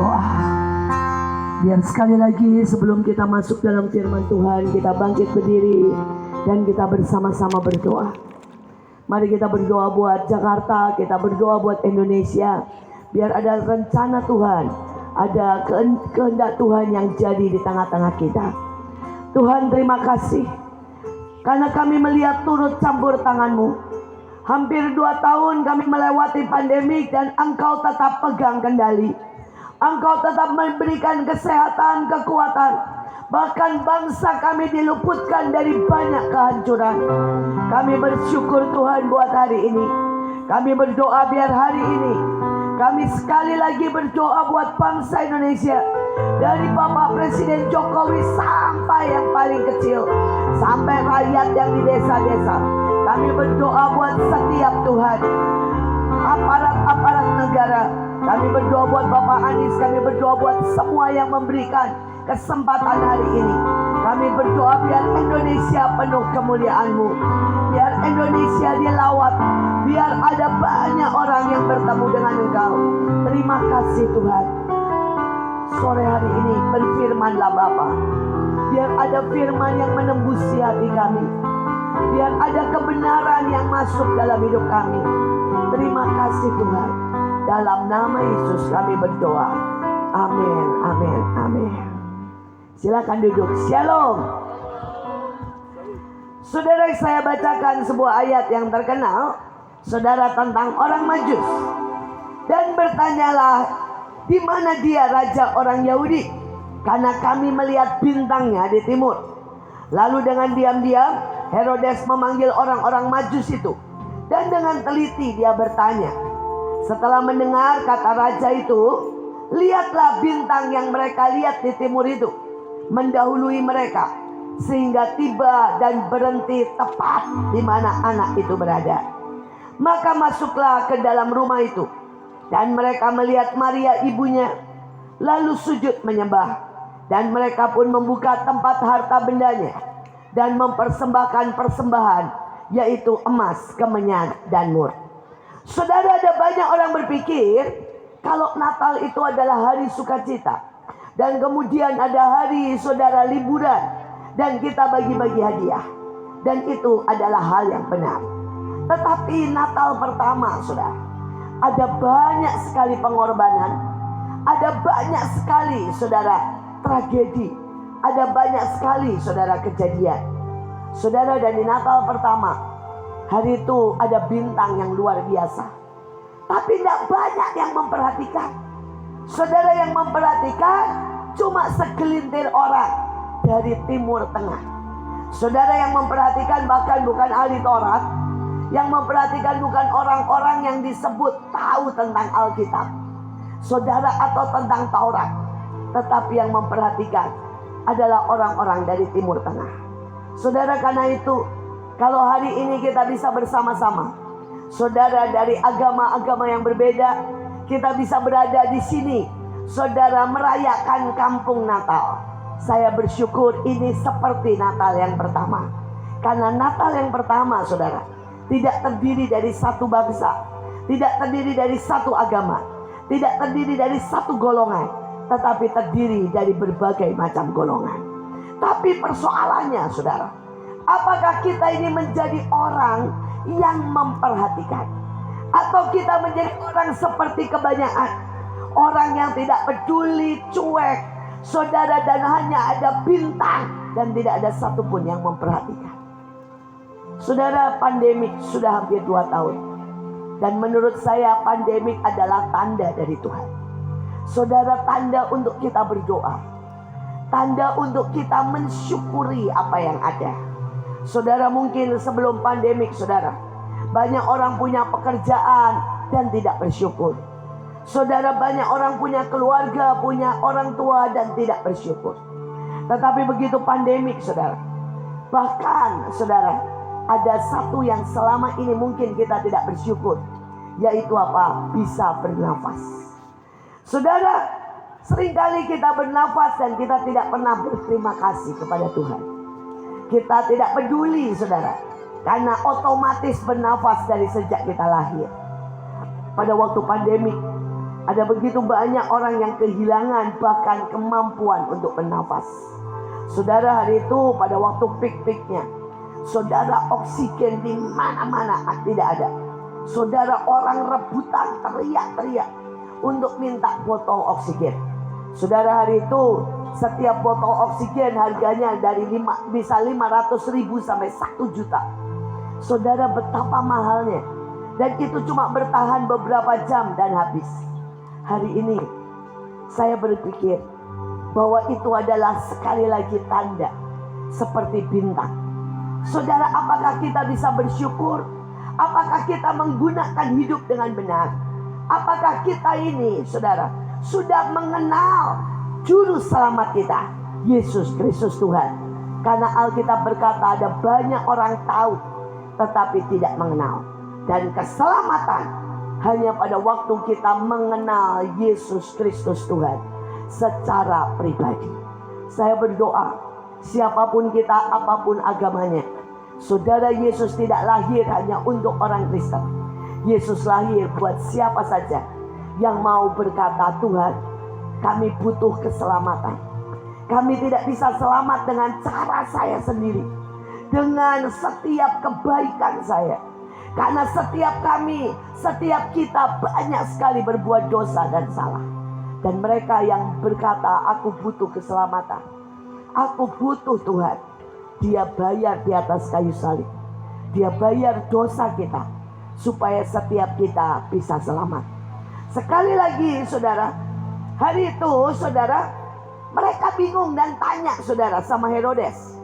berdoa. Biar sekali lagi sebelum kita masuk dalam firman Tuhan, kita bangkit berdiri dan kita bersama-sama berdoa. Mari kita berdoa buat Jakarta, kita berdoa buat Indonesia. Biar ada rencana Tuhan, ada kehendak Tuhan yang jadi di tengah-tengah kita. Tuhan, terima kasih karena kami melihat turut campur tangan-Mu. Hampir 2 tahun kami melewati pandemik dan Engkau tetap pegang kendali. Engkau tetap memberikan kesehatan, kekuatan. Bahkan bangsa kami diluputkan dari banyak kehancuran. Kami bersyukur Tuhan buat hari ini. Kami berdoa biar hari ini kami sekali lagi berdoa buat bangsa Indonesia. Dari Bapak Presiden Jokowi sampai yang paling kecil, sampai rakyat yang di desa-desa. Kami berdoa buat setiap Tuhan, aparat-aparat negara. Kami berdoa buat Bapak Anies. Kami berdoa buat semua yang memberikan kesempatan hari ini. Kami berdoa biar Indonesia penuh kemuliaan-Mu. Biar Indonesia dilawat. Biar ada banyak orang yang bertemu dengan Engkau. Terima kasih Tuhan. Sore hari ini berfirman-Lah Bapa. Biar ada firman yang menembusi hati kami. Biar ada kebenaran yang masuk dalam hidup kami. Terima kasih Tuhan. Dalam nama Yesus kami berdoa. Amin, amin, amin. Silakan duduk. Shalom. Saudara, saya bacakan sebuah ayat yang terkenal, saudara, tentang orang Majus. Dan bertanyalah, di mana dia raja orang Yahudi? Karena kami melihat bintangnya di timur. Lalu dengan diam-diam Herodes memanggil orang-orang Majus itu. Dan dengan teliti dia bertanya. Setelah mendengar kata raja itu, lihatlah bintang yang mereka lihat di timur itu mendahului mereka, sehingga tiba dan berhenti tepat di mana anak itu berada. Maka masuklah ke dalam rumah itu, dan mereka melihat Maria ibunya, lalu sujud menyembah. Dan mereka pun membuka tempat harta bendanya dan mempersembahkan persembahan, yaitu emas, kemenyan, dan mur. Saudara, ada banyak orang berpikir kalau Natal itu adalah hari sukacita, dan kemudian ada hari saudara liburan dan kita bagi-bagi hadiah, dan itu adalah hal yang benar. Tetapi Natal pertama, saudara, ada banyak sekali pengorbanan, ada banyak sekali saudara tragedi, ada banyak sekali saudara kejadian. Saudara, dan di Natal pertama hari itu ada bintang yang luar biasa. Tapi tidak banyak yang memperhatikan. Saudara, yang memperhatikan cuma segelintir orang dari Timur Tengah. Saudara, yang memperhatikan bahkan bukan ahli Taurat. Yang memperhatikan bukan orang-orang yang disebut tahu tentang Alkitab, saudara, atau tentang Taurat. Tetapi yang memperhatikan adalah orang-orang dari Timur Tengah. Saudara, karena itu kalau hari ini kita bisa bersama-sama, saudara, dari agama-agama yang berbeda, kita bisa berada di sini, saudara, merayakan kampung Natal. Saya bersyukur ini seperti Natal yang pertama. Karena Natal yang pertama, saudara, tidak terdiri dari satu bangsa, tidak terdiri dari satu agama, tidak terdiri dari satu golongan, tetapi terdiri dari berbagai macam golongan. Tapi persoalannya, saudara, apakah kita ini menjadi orang yang memperhatikan, atau kita menjadi orang seperti kebanyakan orang yang tidak peduli, cuek, saudara, dan hanya ada bintang dan tidak ada satupun yang memperhatikan. Saudara, pandemik sudah hampir 2 tahun, dan menurut saya pandemik adalah tanda dari Tuhan. Saudara, tanda untuk kita berdoa, tanda untuk kita mensyukuri apa yang ada. Saudara, mungkin sebelum pandemik, saudara, banyak orang punya pekerjaan dan tidak bersyukur. Saudara, banyak orang punya keluarga, punya orang tua dan tidak bersyukur. Tetapi begitu pandemik, saudara, bahkan saudara, ada satu yang selama ini mungkin kita tidak bersyukur, yaitu apa? Bisa bernafas. Saudara, seringkali kita bernafas dan kita tidak pernah berterima kasih kepada Tuhan. Kita tidak peduli, saudara, karena otomatis bernafas dari sejak kita lahir. Pada waktu pandemik, Ada begitu banyak orang yang kehilangan bahkan kemampuan untuk bernafas. Saudara, hari itu pada waktu peak-peaknya, saudara, oksigen di mana-mana tidak ada. Saudara, orang rebutan teriak-teriak untuk minta botol oksigen. Saudara, hari itu setiap botol oksigen harganya dari bisa 500.000 sampai 1 juta. Saudara, betapa mahalnya. Dan itu cuma bertahan beberapa jam dan habis. Hari ini saya berpikir bahwa itu adalah sekali lagi tanda seperti bintang. Saudara, apakah kita bisa bersyukur? Apakah kita menggunakan hidup dengan benar? Apakah kita ini, saudara, sudah mengenal juru selamat kita, Yesus Kristus Tuhan? Karena Alkitab berkata ada banyak orang tahu tetapi tidak mengenal. Dan keselamatan hanya pada waktu kita mengenal Yesus Kristus Tuhan secara pribadi. Saya berdoa, siapapun kita, apapun agamanya, saudara, Yesus tidak lahir hanya untuk orang Kristen. Yesus lahir buat siapa saja yang mau berkata, Tuhan, kami butuh keselamatan. Kami tidak bisa selamat dengan cara saya sendiri, dengan setiap kebaikan saya. Karena setiap kita banyak sekali berbuat dosa dan salah. Dan mereka yang berkata, aku butuh keselamatan, aku butuh Tuhan, Dia bayar di atas kayu salib. Dia bayar dosa kita supaya setiap kita bisa selamat. Sekali lagi, saudara, hari itu, saudara, mereka bingung dan tanya, saudara, sama Herodes.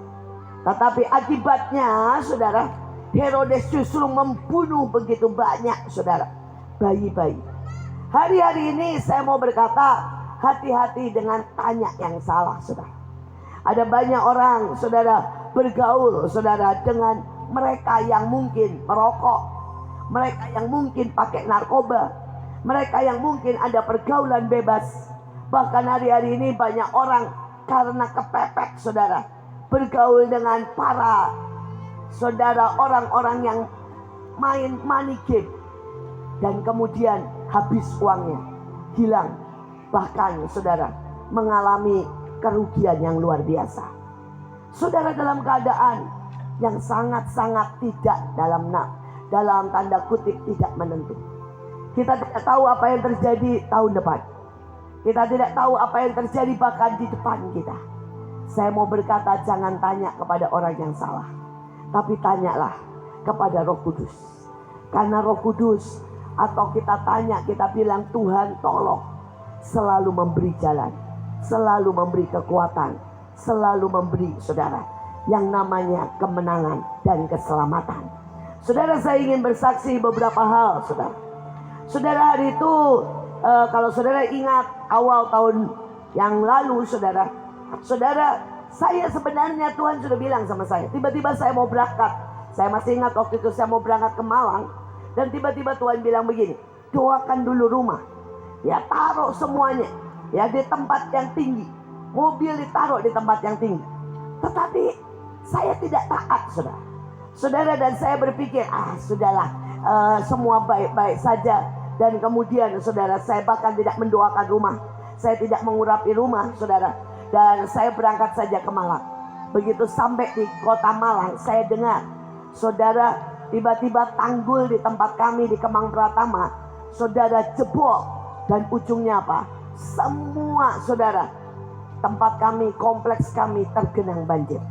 Tetapi akibatnya, saudara, Herodes justru membunuh begitu banyak, saudara, bayi-bayi. Hari-hari ini saya mau berkata, hati-hati dengan tanya yang salah, saudara. Ada banyak orang, saudara, bergaul, saudara, dengan mereka yang mungkin merokok, mereka yang mungkin pakai narkoba, mereka yang mungkin ada pergaulan bebas. Bahkan hari-hari ini banyak orang karena kepepet, saudara, bergaul dengan para, saudara, orang-orang yang main money game. Dan kemudian habis uangnya, hilang. Bahkan, saudara, mengalami kerugian yang luar biasa. Saudara, dalam keadaan yang sangat-sangat tidak dalam tanda kutip tidak menentu. Kita tidak tahu apa yang terjadi tahun depan. Kita tidak tahu apa yang terjadi bahkan di depan kita. Saya mau berkata, jangan tanya kepada orang yang salah, tapi tanyalah kepada Roh Kudus. Karena Roh Kudus, atau kita tanya, kita bilang, Tuhan tolong, selalu memberi jalan, selalu memberi kekuatan, selalu memberi, saudara, yang namanya kemenangan dan keselamatan. Saudara, saya ingin bersaksi beberapa hal, saudara. Saudara, hari itu kalau saudara ingat awal tahun yang lalu, saudara, saya sebenarnya Tuhan sudah bilang sama saya, tiba-tiba saya mau berangkat. Saya masih ingat waktu itu saya mau berangkat ke Malang. Dan tiba-tiba Tuhan bilang begini, doakan dulu rumah. Ya, taruh semuanya, ya, di tempat yang tinggi. Mobil ditaruh di tempat yang tinggi. Tetapi saya tidak taat, saudara. Saudara, dan saya berpikir, sudahlah, semua baik-baik saja. Dan kemudian, saudara, saya bahkan tidak mendoakan rumah. Saya tidak mengurapi rumah, saudara. Dan saya berangkat saja ke Malang. Begitu sampai di kota Malang, saya dengar, saudara, tiba-tiba tanggul di tempat kami di Kemang Pratama, saudara, jebol. Dan ujungnya apa? Semua, saudara, tempat kami, kompleks kami tergenang banjir.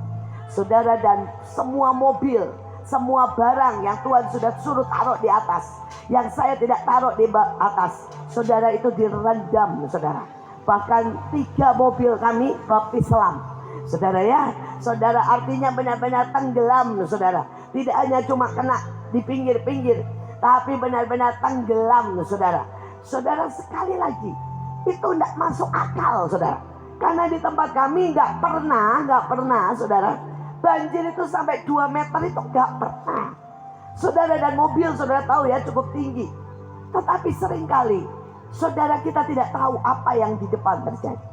Saudara, dan semua mobil, semua barang yang Tuhan sudah suruh taruh di atas, yang saya tidak taruh di atas, saudara, itu direndam, saudara. Bahkan 3 mobil kami baptis selam, saudara, ya. Saudara, artinya benar-benar tenggelam, saudara. Tidak hanya cuma kena di pinggir-pinggir, tapi benar-benar tenggelam, saudara. Saudara, sekali lagi, itu tidak masuk akal, saudara. Karena di tempat kami nggak pernah, saudara, banjir itu sampai 2 meter itu nggak pernah. Saudara, dan mobil, saudara tahu ya, cukup tinggi. Tetapi seringkali, saudara, kita tidak tahu apa yang di depan terjadi.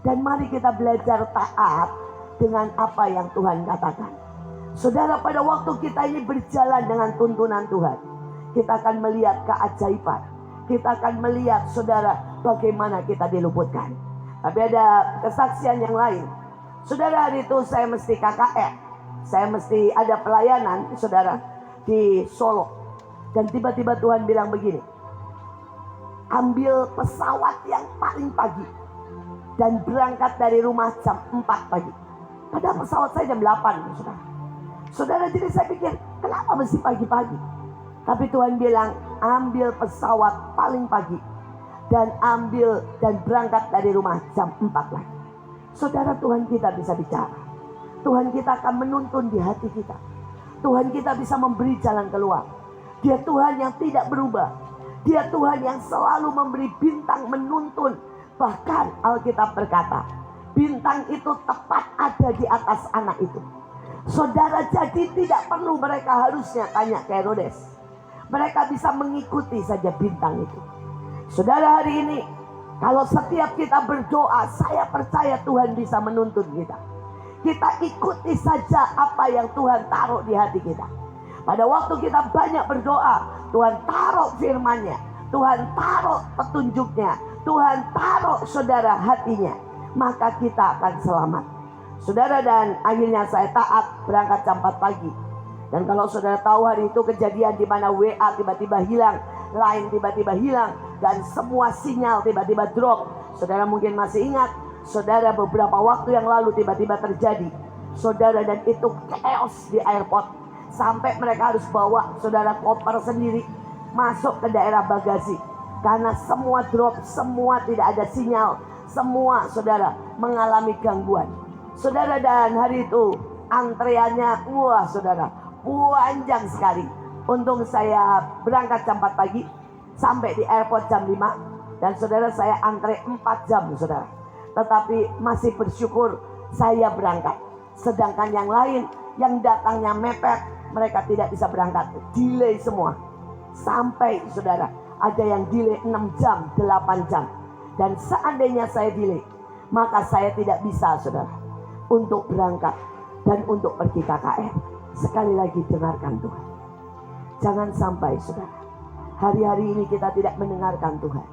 Dan mari kita belajar taat dengan apa yang Tuhan katakan. Saudara, pada waktu kita ini berjalan dengan tuntunan Tuhan, kita akan melihat keajaiban, kita akan melihat saudara bagaimana kita diluputkan. Tapi ada kesaksian yang lain. Saudara, hari itu saya mesti KKR. Saya mesti ada pelayanan saudara di Solo. Dan tiba-tiba Tuhan bilang begini, ambil pesawat yang paling pagi dan berangkat dari rumah jam 4 pagi. Padahal pesawat saya jam 8 saudara. Saudara, jadi saya pikir kenapa mesti pagi-pagi? Tapi Tuhan bilang ambil pesawat paling pagi dan berangkat dari rumah jam 4 lagi. Saudara, Tuhan kita bisa bicara. Tuhan kita akan menuntun di hati kita. Tuhan kita bisa memberi jalan keluar. Dia Tuhan yang tidak berubah. Dia Tuhan yang selalu memberi bintang menuntun. Bahkan Alkitab berkata, bintang itu tepat ada di atas anak itu. Saudara, jadi tidak perlu mereka harusnya tanya ke Herodes. Mereka bisa mengikuti saja bintang itu. Saudara, hari ini kalau setiap kita berdoa, saya percaya Tuhan bisa menuntun kita. Kita ikuti saja apa yang Tuhan taruh di hati kita. Pada waktu kita banyak berdoa, Tuhan taruh firman-Nya, Tuhan taruh petunjuknya, Tuhan taruh saudara hatinya, maka kita akan selamat. Saudara, dan akhirnya saya taat berangkat jam 4 pagi. Dan kalau saudara tahu hari itu kejadian di mana WA tiba-tiba hilang, Line tiba-tiba hilang, dan semua sinyal tiba-tiba drop. Saudara mungkin masih ingat, saudara, beberapa waktu yang lalu tiba-tiba terjadi. Saudara, dan itu chaos di airport. Sampai mereka harus bawa saudara koper sendiri masuk ke daerah bagasi. Karena semua drop, semua tidak ada sinyal. Semua saudara mengalami gangguan. Saudara, dan hari itu antreannya, wah saudara, panjang sekali. Untung saya berangkat jam 4 pagi, sampai di airport jam 5. Dan saudara, saya antre 4 jam saudara. Tetapi masih bersyukur saya berangkat. Sedangkan yang lain yang datangnya mepet, mereka tidak bisa berangkat. Delay semua. Sampai saudara, ada yang delay 6 jam, 8 jam. Dan seandainya saya delay, maka saya tidak bisa saudara untuk berangkat dan untuk pergi KKR. Sekali lagi dengarkan Tuhan. Jangan sampai saudara, hari-hari ini kita tidak mendengarkan Tuhan.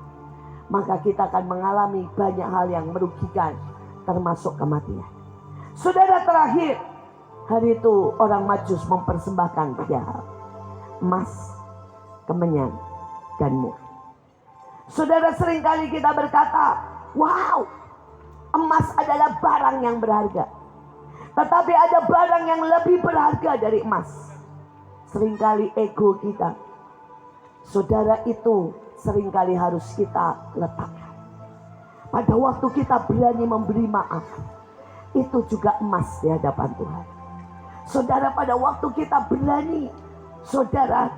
Maka kita akan mengalami banyak hal yang merugikan, termasuk kematian. Saudara, terakhir, hari itu orang Majus mempersembahkan 3 hal: emas, kemenyan, dan mur. Saudara, seringkali kita berkata, wow, emas adalah barang yang berharga. Tetapi ada barang yang lebih berharga dari emas. Seringkali ego kita, saudara, itu seringkali harus kita letakkan. Pada waktu kita berani memberi maaf, itu juga emas di hadapan Tuhan. Saudara, pada waktu kita berani saudara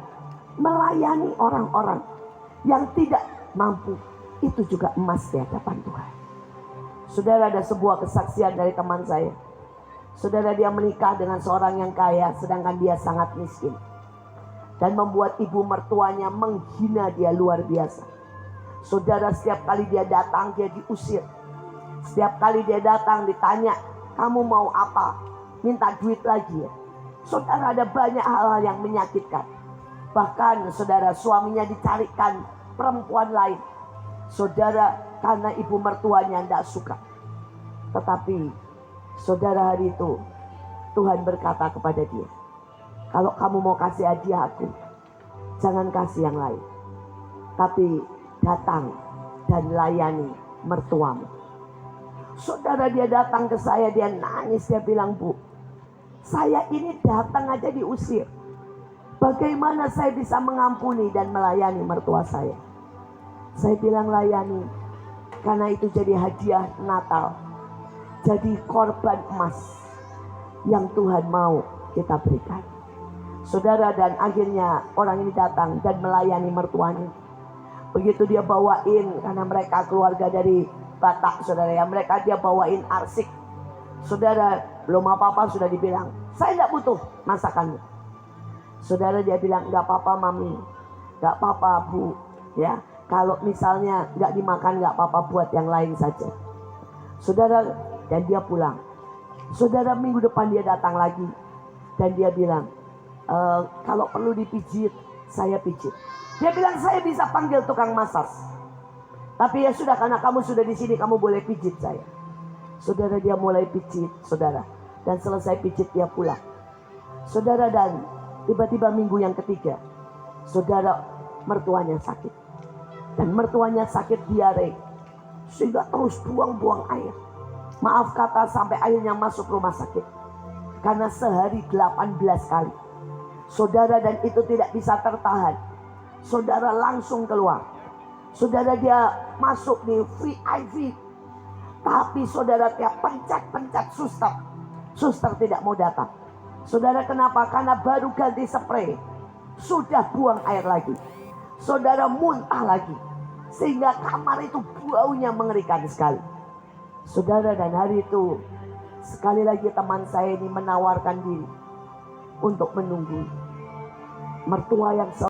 melayani orang-orang yang tidak mampu, itu juga emas di hadapan Tuhan. Saudara, ada sebuah kesaksian dari teman saya. Saudara, dia menikah dengan seorang yang kaya, sedangkan dia sangat miskin. Dan membuat ibu mertuanya menghina dia luar biasa. Saudara, setiap kali dia datang, dia diusir. Setiap kali dia datang, ditanya, kamu mau apa? Minta duit lagi ya. Saudara, ada banyak hal-hal yang menyakitkan. Bahkan saudara, suaminya dicarikan perempuan lain. Saudara, karena ibu mertuanya tidak suka. Tetapi saudara, hari itu Tuhan berkata kepada dia, kalau kamu mau kasih hadiah aku, jangan kasih yang lain, tapi datang dan layani mertuamu. Saudara, dia datang ke saya, dia nangis, dia bilang, Bu, saya ini datang aja diusir. Bagaimana saya bisa mengampuni dan melayani mertua saya? Saya bilang, layani, karena itu jadi hadiah Natal. Jadi korban emas yang Tuhan mau kita berikan. Saudara, dan akhirnya orang ini datang dan melayani mertuanya. Begitu dia bawain, karena mereka keluarga dari Batak, saudara ya, mereka dia bawain arsik. Saudara, belum apa-apa sudah dibilang, saya tidak butuh masakannya. Saudara, dia bilang, nggak apa-apa mami, nggak apa-apa bu, ya. Kalau misalnya nggak dimakan nggak apa-apa, buat yang lain saja. Saudara, dan dia pulang. Saudara, minggu depan dia datang lagi dan dia bilang, kalau perlu dipijit, saya pijit. Dia bilang, saya bisa panggil tukang masas. Tapi ya sudah, karena kamu sudah di sini, kamu boleh pijit saya. Saudara, dia mulai pijit, saudara. Dan selesai pijit dia pulang. Saudara, dan tiba-tiba minggu yang ketiga, saudara, mertuanya sakit. Dan mertuanya sakit diare. Sehingga terus buang-buang air. Maaf kata, sampai akhirnya masuk rumah sakit. Karena sehari 18 kali. Saudara, dan itu tidak bisa tertahan. Saudara langsung keluar. Saudara, dia masuk di VIP. Tapi saudara, dia pencet-pencet suster. Suster tidak mau datang. Saudara, kenapa? Karena baru ganti spray. Sudah buang air lagi. Saudara, muntah lagi. Sehingga kamar itu baunya mengerikan sekali. Saudara, dan hari itu sekali lagi teman saya ini menawarkan diri untuk menunggu mertua yang